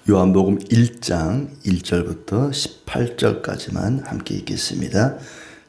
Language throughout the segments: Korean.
요한복음 1장 1절부터 18절까지만 함께 읽겠습니다.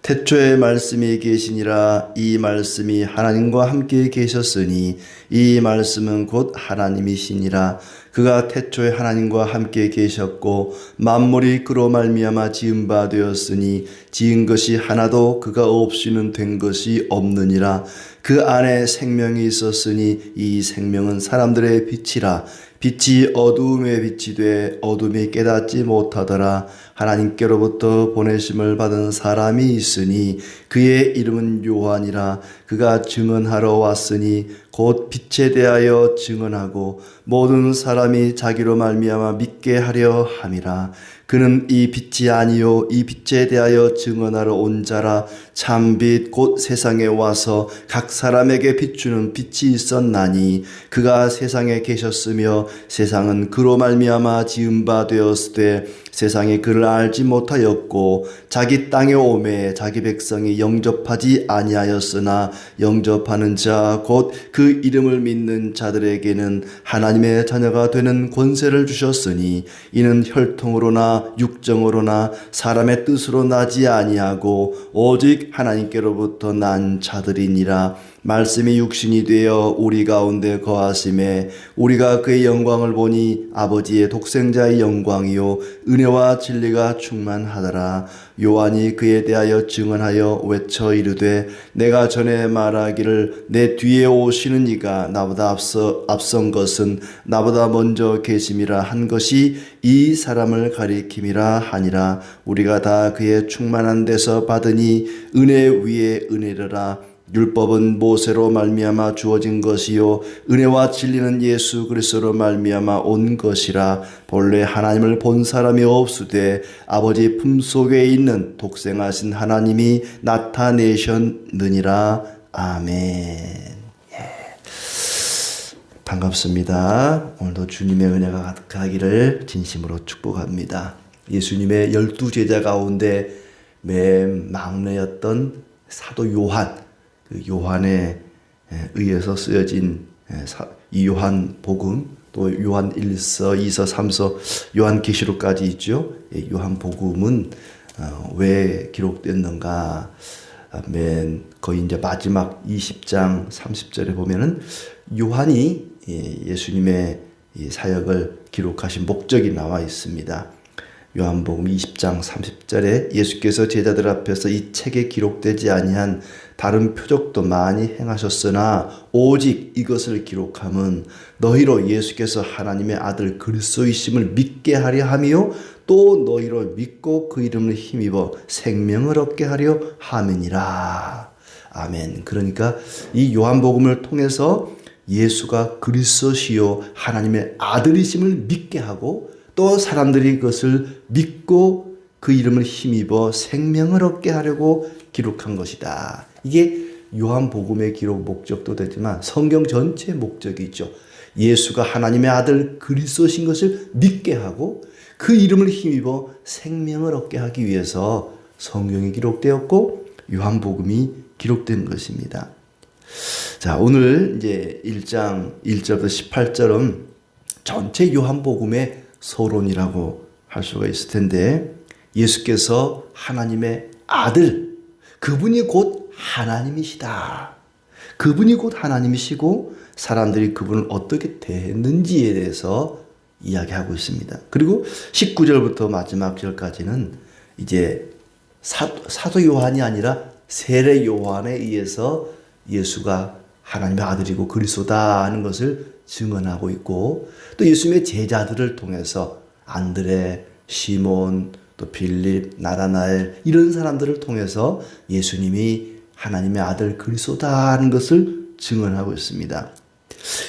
태초에 말씀이 계시니라. 이 말씀이 하나님과 함께 계셨으니 이 말씀은 곧 하나님이시니라. 그가 태초에 하나님과 함께 계셨고 만물이 그로 말미암아 지은 바 되었으니 지은 것이 하나도 그가 없이는 된 것이 없느니라. 그 안에 생명이 있었으니 이 생명은 사람들의 빛이라. 빛이 어두움에 빛이 돼 어둠이 깨닫지 못하더라. 하나님께로부터 보내심을 받은 사람이 있으니 그의 이름은 요한이라. 그가 증언하러 왔으니 곧 빛에 대하여 증언하고 모든 사람이 자기로 말미암아 믿게 하려 함이라. 그는 이 빛이 아니요 이 빛에 대하여 증언하러 온 자라. 참빛 곧 세상에 와서 각 사람에게 비추는 빛이 있었나니 그가 세상에 계셨으며 세상은 그로 말미암아 지은 바 되었으되 세상이 그를 알지 못하였고 자기 땅에 오매 자기 백성이 영접하지 아니하였으나 영접하는 자 곧 그 이름을 믿는 자들에게는 하나님의 자녀가 되는 권세를 주셨으니 이는 혈통으로나 육정으로나 사람의 뜻으로 나지 아니하고 오직 하나님께로부터 난 자들이니라. 말씀이 육신이 되어 우리 가운데 거하심에 우리가 그의 영광을 보니 아버지의 독생자의 영광이요 은혜와 진리가 충만하더라. 요한이 그에 대하여 증언하여 외쳐 이르되 내가 전에 말하기를 내 뒤에 오시는 이가 나보다 앞선 것은 나보다 먼저 계심이라 한 것이 이 사람을 가리킴이라 하니라. 우리가 다 그의 충만한 데서 받으니 은혜 위에 은혜르라. 율법은 모세로 말미암아 주어진 것이요 은혜와 진리는 예수 그리스도로 말미암아 온 것이라. 본래 하나님을 본 사람이 없으되 아버지 품속에 있는 독생하신 하나님이 나타내셨느니라. 아멘. 반갑습니다. 오늘도 주님의 은혜가 가득하기를 진심으로 축복합니다. 예수님의 12제자 가운데 맨 막내였던 사도 요한, 그 요한에 의해서 쓰여진 이 요한복음, 또 요한 1서, 2서, 3서, 요한계시록까지 있죠. 요한복음은 왜 기록됐는가? 맨 거의 이제 마지막 20장 30절에 보면은 요한이 예수님의 사역을 기록하신 목적이 나와 있습니다. 요한복음 20장 30절에 예수께서 제자들 앞에서 이 책에 기록되지 아니한 다른 표적도 많이 행하셨으나 오직 이것을 기록함은 너희로 예수께서 하나님의 아들 그리스도이심을 믿게 하려 함이요 또 너희로 믿고 그 이름을 힘입어 생명을 얻게 하려 함이니라. 아멘. 그러니까 이 요한복음을 통해서 예수가 그리스도시요 하나님의 아들이심을 믿게 하고 또 사람들이 그것을 믿고 그 이름을 힘입어 생명을 얻게 하려고 기록한 것이다. 이게 요한복음의 기록 목적도 되지만 성경 전체의 목적이죠. 예수가 하나님의 아들 그리스도신 것을 믿게 하고 그 이름을 힘입어 생명을 얻게 하기 위해서 성경이 기록되었고 요한복음이 기록된 것입니다. 자, 오늘 이제 1장 1절부터 18절은 전체 요한복음의 서론이라고 할 수가 있을 텐데 예수께서 하나님의 아들, 그분이 곧 하나님이시다. 그분이 곧 하나님이시고 사람들이 그분을 어떻게 대했는지에 대해서 이야기하고 있습니다. 그리고 19절부터 마지막 절까지는 이제 사도 요한이 아니라 세례 요한에 의해서 예수가 하나님의 아들이고 그리스도다 하는 것을 증언하고 있고 또 예수님의 제자들을 통해서 안드레, 시몬, 또 빌립, 나다나엘 이런 사람들을 통해서 예수님이 하나님의 아들 그리스도다 하는 것을 증언하고 있습니다.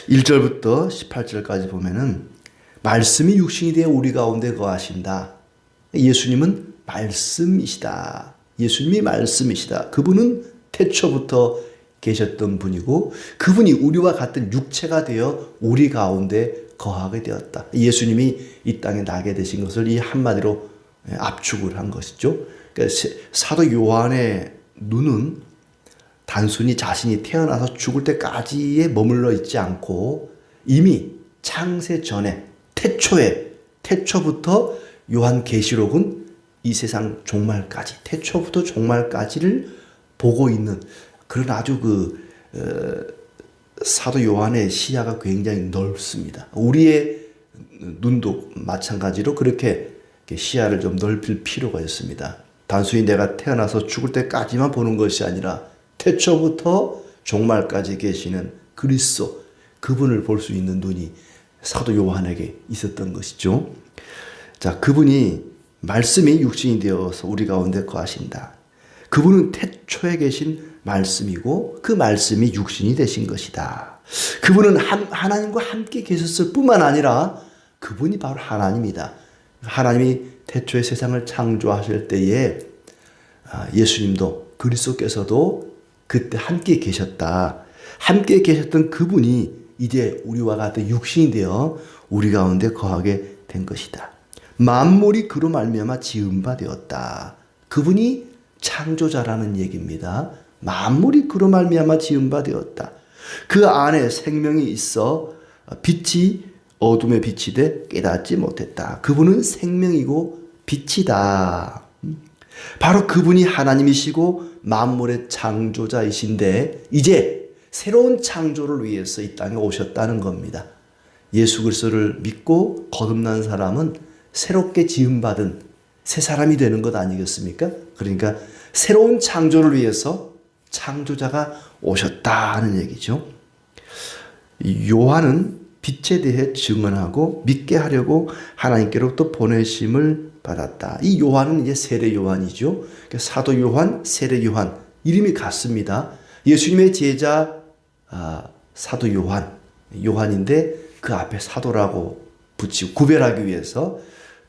1절부터 18절까지 보면은 말씀이 육신이 되어 우리 가운데 거하신다. 예수님은 말씀이시다. 예수님이 말씀이시다. 그분은 태초부터 계셨던 분이고 그분이 우리와 같은 육체가 되어 우리 가운데 거하게 되었다. 예수님이 이 땅에 나게 되신 것을 이 한마디로 압축을 한 것이죠. 그러니까 사도 요한의 눈은 단순히 자신이 태어나서 죽을 때까지에 머물러 있지 않고 이미 창세 전에 태초에 태초부터 요한계시록은 이 세상 종말까지, 태초부터 종말까지를 보고 있는 그런 아주 사도 요한의 시야가 굉장히 넓습니다. 우리의 눈도 마찬가지로 그렇게 시야를 좀 넓힐 필요가 있습니다. 단순히 내가 태어나서 죽을 때까지만 보는 것이 아니라 태초부터 종말까지 계시는 그리스도, 그분을 볼 수 있는 눈이 사도 요한에게 있었던 것이죠. 자, 그분이 말씀이 육신이 되어서 우리 가운데 거하신다. 그분은 태초에 계신 말씀이고 그 말씀이 육신이 되신 것이다. 그분은 하나님과 함께 계셨을 뿐만 아니라 그분이 바로 하나님이다. 하나님이 태초에 세상을 창조하실 때에 예수님도 그리스도께서도 그때 함께 계셨다. 함께 계셨던 그분이 이제 우리와 같은 육신이 되어 우리 가운데 거하게 된 것이다. 만물이 그로 말미암아 지은 바 되었다. 그분이 창조자라는 얘기입니다. 만물이 그로 말미암아 지은 바 되었다. 그 안에 생명이 있어 빛이 어둠에 빛이 돼 깨닫지 못했다. 그분은 생명이고 빛이다. 바로 그분이 하나님이시고 만물의 창조자이신데 이제 새로운 창조를 위해서 이 땅에 오셨다는 겁니다. 예수 그리스도를 믿고 거듭난 사람은 새롭게 지음받은 새 사람이 되는 것 아니겠습니까? 그러니까 새로운 창조를 위해서 창조자가 오셨다는 얘기죠. 요한은 빛에 대해 증언하고 믿게 하려고 하나님께로부터 보내심을 받았다. 이 요한은 이제 세례 요한이죠. 사도 요한, 세례 요한 이름이 같습니다. 예수님의 제자 사도 요한인데 그 앞에 사도라고 붙이고 구별하기 위해서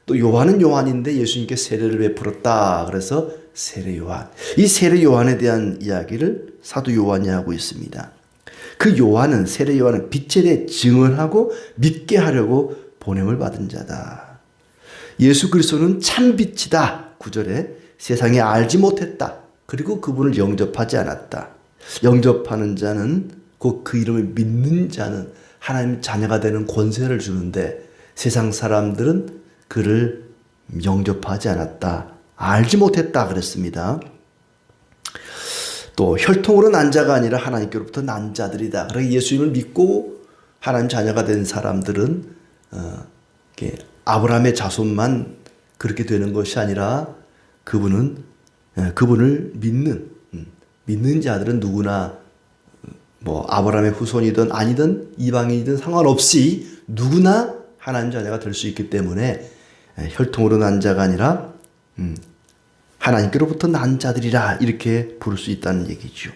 또 요한은 요한인데 예수님께 세례를 베풀었다. 그래서 세례 요한. 이 세례 요한에 대한 이야기를 사도 요한이 하고 있습니다. 그 요한은 세례 요한은 빛에 대해 증언하고 믿게 하려고 보냄을 받은 자다. 예수 그리스도는 참 빛이다. 9절에 세상에 알지 못했다. 그리고 그분을 영접하지 않았다. 영접하는 자는 곧 그 이름을 믿는 자는 하나님 자녀가 되는 권세를 주는데 세상 사람들은 그를 영접하지 않았다. 알지 못했다 그랬습니다. 또 혈통으로 난 자가 아니라 하나님께로부터 난 자들이다. 그러니까 예수님을 믿고 하나님 자녀가 된 사람들은 아브라함의 자손만 그렇게 되는 것이 아니라 그분을 믿는 자들은 누구나 아브라함의 후손이든 아니든 이방인이든 상관없이 누구나 하나님 자녀가 될 수 있기 때문에 혈통으로 난 자가 아니라 하나님께로부터 난 자들이라 이렇게 부를 수 있다는 얘기죠.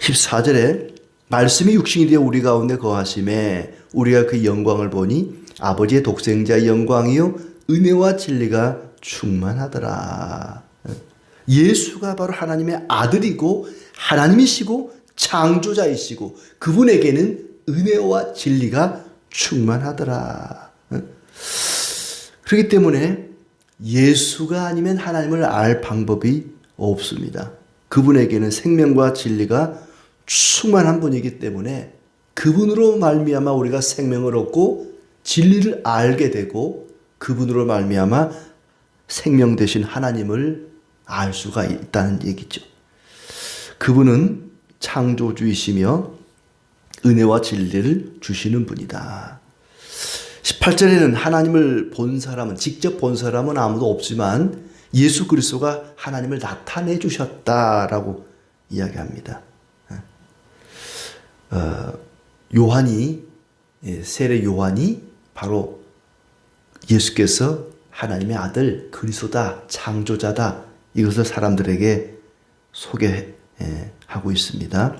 14절에 말씀이 육신이 되어 우리 가운데 거하심에 우리가 그 영광을 보니 아버지의 독생자의 영광이요 은혜와 진리가 충만하더라. 예수가 바로 하나님의 아들이고 하나님이시고 창조자이시고 그분에게는 은혜와 진리가 충만하더라. 그렇기 때문에 예수가 아니면 하나님을 알 방법이 없습니다. 그분에게는 생명과 진리가 충만한 분이기 때문에 그분으로 말미암아 우리가 생명을 얻고 진리를 알게 되고 그분으로 말미암아 생명 되신 하나님을 알 수가 있다는 얘기죠. 그분은 창조주이시며 은혜와 진리를 주시는 분이다. 18절에는 하나님을 본 사람은 직접 본 사람은 아무도 없지만 예수 그리스도가 하나님을 나타내 주셨다라고 이야기합니다. 세례 요한이 바로 예수께서 하나님의 아들 그리스도다, 창조자다 이것을 사람들에게 소개하고 있습니다.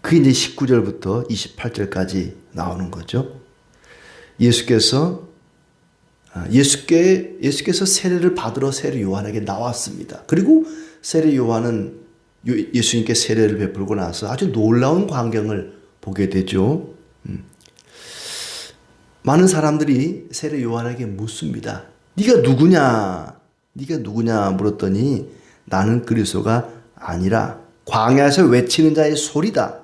그게 이제 19절부터 28절까지 나오는 거죠. 예수께서 세례를 받으러 세례 요한에게 나왔습니다. 그리고 세례 요한은 예수님께 세례를 베풀고 나서 아주 놀라운 광경을 보게 되죠. 많은 사람들이 세례 요한에게 묻습니다. 네가 누구냐 물었더니 나는 그리스도가 아니라 광야에서 외치는 자의 소리다.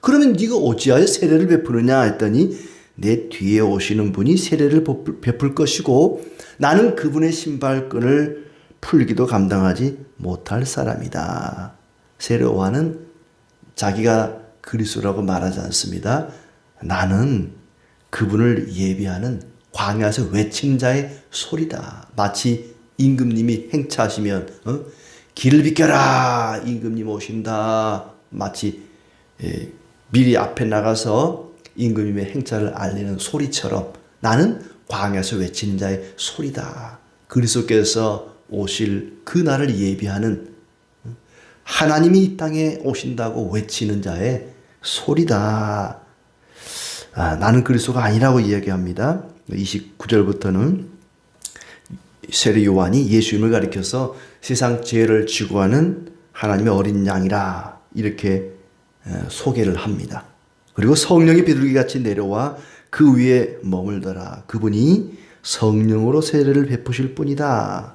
그러면 네가 어찌하여 세례를 베푸느냐 했더니 내 뒤에 오시는 분이 세례를 베풀 것이고 나는 그분의 신발끈을 풀기도 감당하지 못할 사람이다. 세례 요한은 자기가 그리스도라고 말하지 않습니다. 나는 그분을 예비하는 광야에서 외치는 자의 소리다. 마치 임금님이 행차하시면 길을 비켜라, 임금님 오신다. 마치 미리 앞에 나가서 임금님의 행차를 알리는 소리처럼 나는 광야에서 외치는 자의 소리다. 그리스도께서 오실 그 날을 예비하는 하나님이 이 땅에 오신다고 외치는 자의 소리다. 나는 그리스도가 아니라고 이야기합니다. 29절부터는 세례 요한이 예수님을 가리켜서 세상 죄를 지고 하는 하나님의 어린 양이라 이렇게 소개를 합니다. 그리고 성령이 비둘기같이 내려와 그 위에 머물더라. 그분이 성령으로 세례를 베푸실 뿐이다.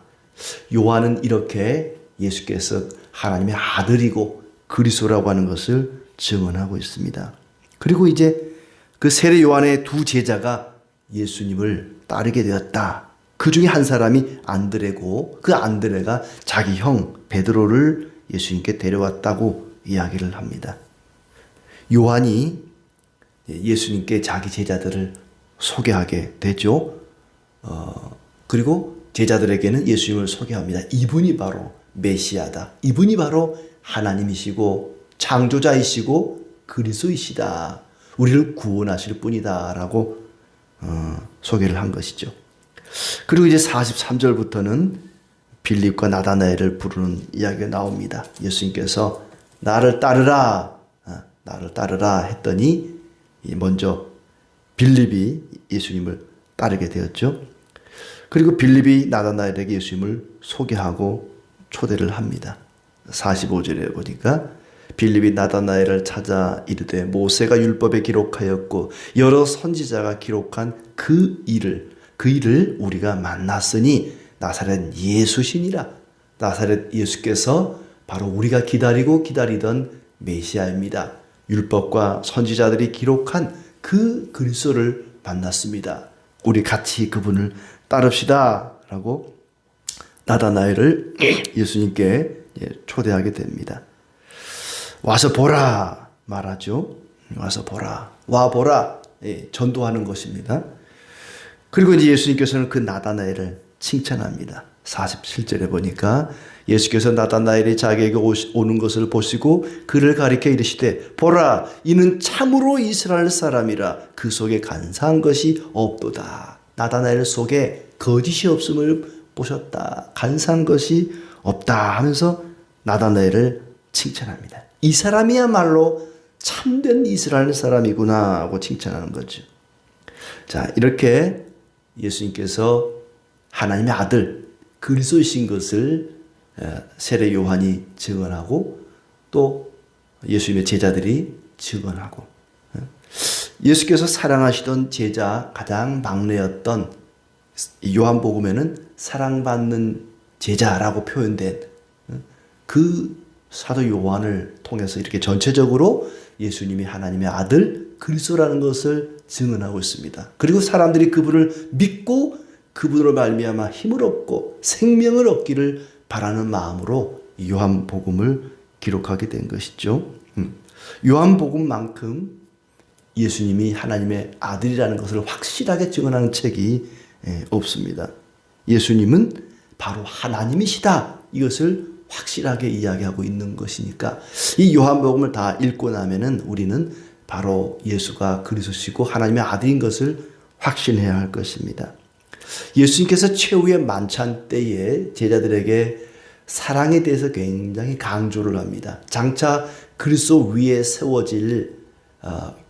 요한은 이렇게 예수께서 하나님의 아들이고 그리스도라고 하는 것을 증언하고 있습니다. 그리고 이제 그 세례 요한의 두 제자가 예수님을 따르게 되었다. 그 중에 한 사람이 안드레고 그 안드레가 자기 형 베드로를 예수님께 데려왔다고 이야기를 합니다. 요한이 예수님께 자기 제자들을 소개하게 되죠. 그리고 제자들에게는 예수님을 소개합니다. 이분이 바로 메시아다. 이분이 바로 하나님이시고 창조자이시고 그리스도이시다. 우리를 구원하실 분이다 라고 소개를 한 것이죠. 그리고 이제 43절부터는 빌립과 나다나엘을 부르는 이야기가 나옵니다. 예수님께서 나를 따르라 했더니 먼저 빌립이 예수님을 따르게 되었죠. 그리고 빌립이 나다나엘에게 예수님을 소개하고 초대를 합니다. 45절에 보니까 빌립이 나다나엘을 찾아 이르되 모세가 율법에 기록하였고 여러 선지자가 기록한 그 일을 우리가 만났으니 나사렛 예수시니라. 나사렛 예수께서 바로 우리가 기다리던 메시아입니다. 율법과 선지자들이 기록한 그 그리스도를 만났습니다. 우리 같이 그분을 따릅시다 라고 나다나엘을 예수님께 초대하게 됩니다. 와서 보라 말하죠. 와서 보라, 와 보라, 전도하는 것입니다. 그리고 이제 예수님께서는 그 나다나엘을 칭찬합니다. 47절에 보니까 예수께서 나다나엘이 자기에게 오는 것을 보시고 그를 가리켜 이르시되 보라, 이는 참으로 이스라엘 사람이라 그 속에 간사한 것이 없도다. 나다나엘 속에 거짓이 없음을 보셨다. 간사한 것이 없다 하면서 나다나엘을 칭찬합니다. 이 사람이야말로 참된 이스라엘 사람이구나 하고 칭찬하는 거죠. 자, 이렇게 예수님께서 하나님의 아들 그리스도이신 것을 세례 요한이 증언하고 또 예수님의 제자들이 증언하고 예수께서 사랑하시던 제자 가장 막내였던 요한복음에는 사랑받는 제자라고 표현된 그 사도 요한을 통해서 이렇게 전체적으로 예수님이 하나님의 아들 그리스도라는 것을 증언하고 있습니다. 그리고 사람들이 그분을 믿고 그분으로 말미암아 힘을 얻고 생명을 얻기를 바라는 마음으로 요한복음을 기록하게 된 것이죠. 요한복음만큼 예수님이 하나님의 아들이라는 것을 확실하게 증언하는 책이 없습니다. 예수님은 바로 하나님이시다. 이것을 확실하게 이야기하고 있는 것이니까 이 요한복음을 다 읽고 나면은 우리는 바로 예수가 그리스도시고 하나님의 아들인 것을 확신해야 할 것입니다. 예수님께서 최후의 만찬 때에 제자들에게 사랑에 대해서 굉장히 강조를 합니다. 장차 그리스도 위에 세워질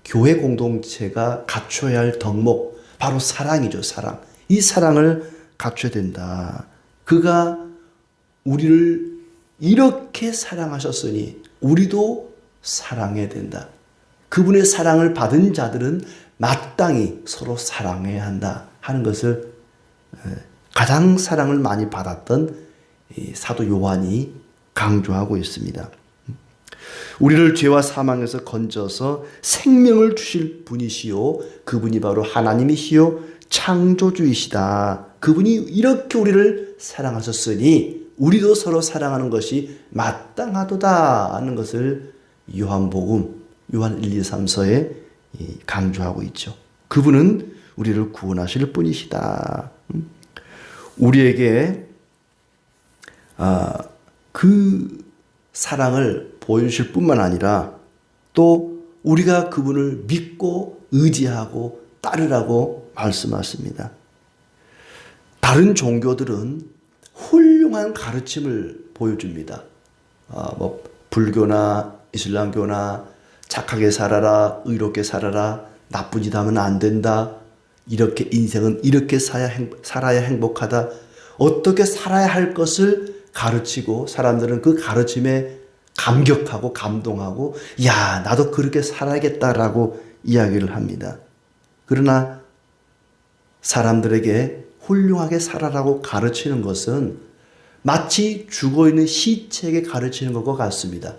교회 공동체가 갖춰야 할 덕목, 바로 사랑이죠. 사랑. 이 사랑을 갖춰야 된다. 그가 우리를 이렇게 사랑하셨으니 우리도 사랑해야 된다. 그분의 사랑을 받은 자들은 마땅히 서로 사랑해야 한다 하는 것을 가장 사랑을 많이 받았던 사도 요한이 강조하고 있습니다. 우리를 죄와 사망에서 건져서 생명을 주실 분이시요, 그분이 바로 하나님이시요 창조주이시다. 그분이 이렇게 우리를 사랑하셨으니 우리도 서로 사랑하는 것이 마땅하도다 하는 것을 요한복음 요한 1, 2, 3서에 강조하고 있죠. 그분은 우리를 구원하실 분이시다. 우리에게 그 사랑을 보여주실 뿐만 아니라 또 우리가 그분을 믿고 의지하고 따르라고 말씀하십니다. 다른 종교들은 훌륭한 가르침을 보여줍니다. 불교나 이슬람교나 착하게 살아라, 의롭게 살아라, 나쁜 짓 하면 안 된다, 이렇게 인생은 이렇게 살아야 행복하다, 어떻게 살아야 할 것을 가르치고 사람들은 그 가르침에 감격하고 감동하고 야, 나도 그렇게 살아야겠다라고 이야기를 합니다. 그러나 사람들에게 훌륭하게 살아라고 가르치는 것은 마치 죽어있는 시체에게 가르치는 것과 같습니다.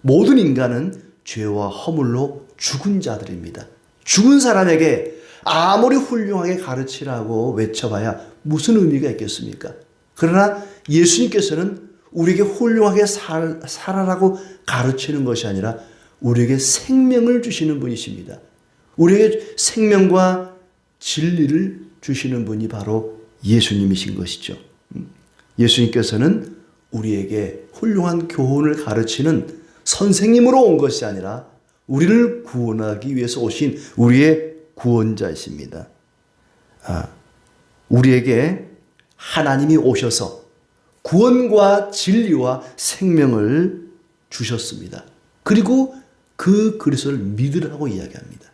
모든 인간은 죄와 허물로 죽은 자들입니다. 죽은 사람에게 아무리 훌륭하게 가르치라고 외쳐봐야 무슨 의미가 있겠습니까? 그러나 예수님께서는 우리에게 훌륭하게 살아라고 가르치는 것이 아니라 우리에게 생명을 주시는 분이십니다. 우리에게 생명과 진리를 주시는 분이 바로 예수님이신 것이죠. 예수님께서는 우리에게 훌륭한 교훈을 가르치는 선생님으로 온 것이 아니라 우리를 구원하기 위해서 오신 우리의 구원자이십니다. 우리에게 하나님이 오셔서 구원과 진리와 생명을 주셨습니다. 그리고 그 그리스도를 믿으라고 이야기합니다.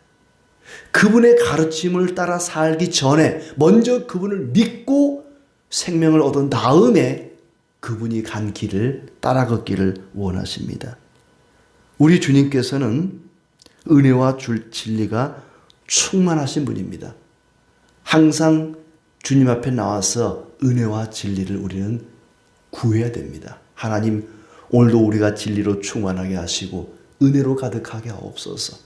그분의 가르침을 따라 살기 전에 먼저 그분을 믿고 생명을 얻은 다음에 그분이 간 길을 따라 걷기를 원하십니다. 우리 주님께서는 은혜와 진리가 충만하신 분입니다. 항상 주님 앞에 나와서 은혜와 진리를 우리는 구해야 됩니다. 하나님, 오늘도 우리가 진리로 충만하게 하시고 은혜로 가득하게 하옵소서.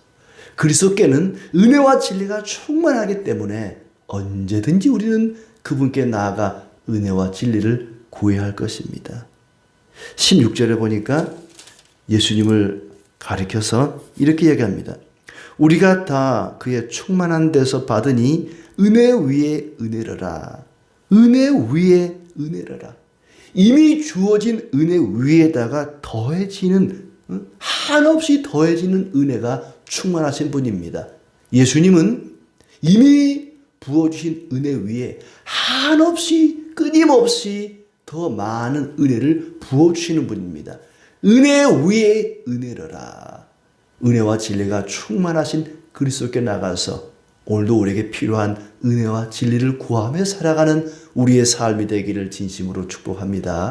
그리스도께는 은혜와 진리가 충만하기 때문에 언제든지 우리는 그분께 나아가 은혜와 진리를 구해야 할 것입니다. 16절에 보니까 예수님을 가리켜서 이렇게 얘기합니다. 우리가 다 그의 충만한 데서 받으니 은혜 위에 은혜로라. 은혜 위에 은혜로라. 이미 주어진 은혜 위에다가 더해지는, 한없이 더해지는 은혜가 충만하신 분입니다. 예수님은 이미 부어주신 은혜 위에 한없이 끊임없이 더 많은 은혜를 부어주시는 분입니다. 은혜 위에 은혜로라. 은혜와 진리가 충만하신 그리스도께 나가서 오늘도 우리에게 필요한 은혜와 진리를 구하며 살아가는 우리의 삶이 되기를 진심으로 축복합니다.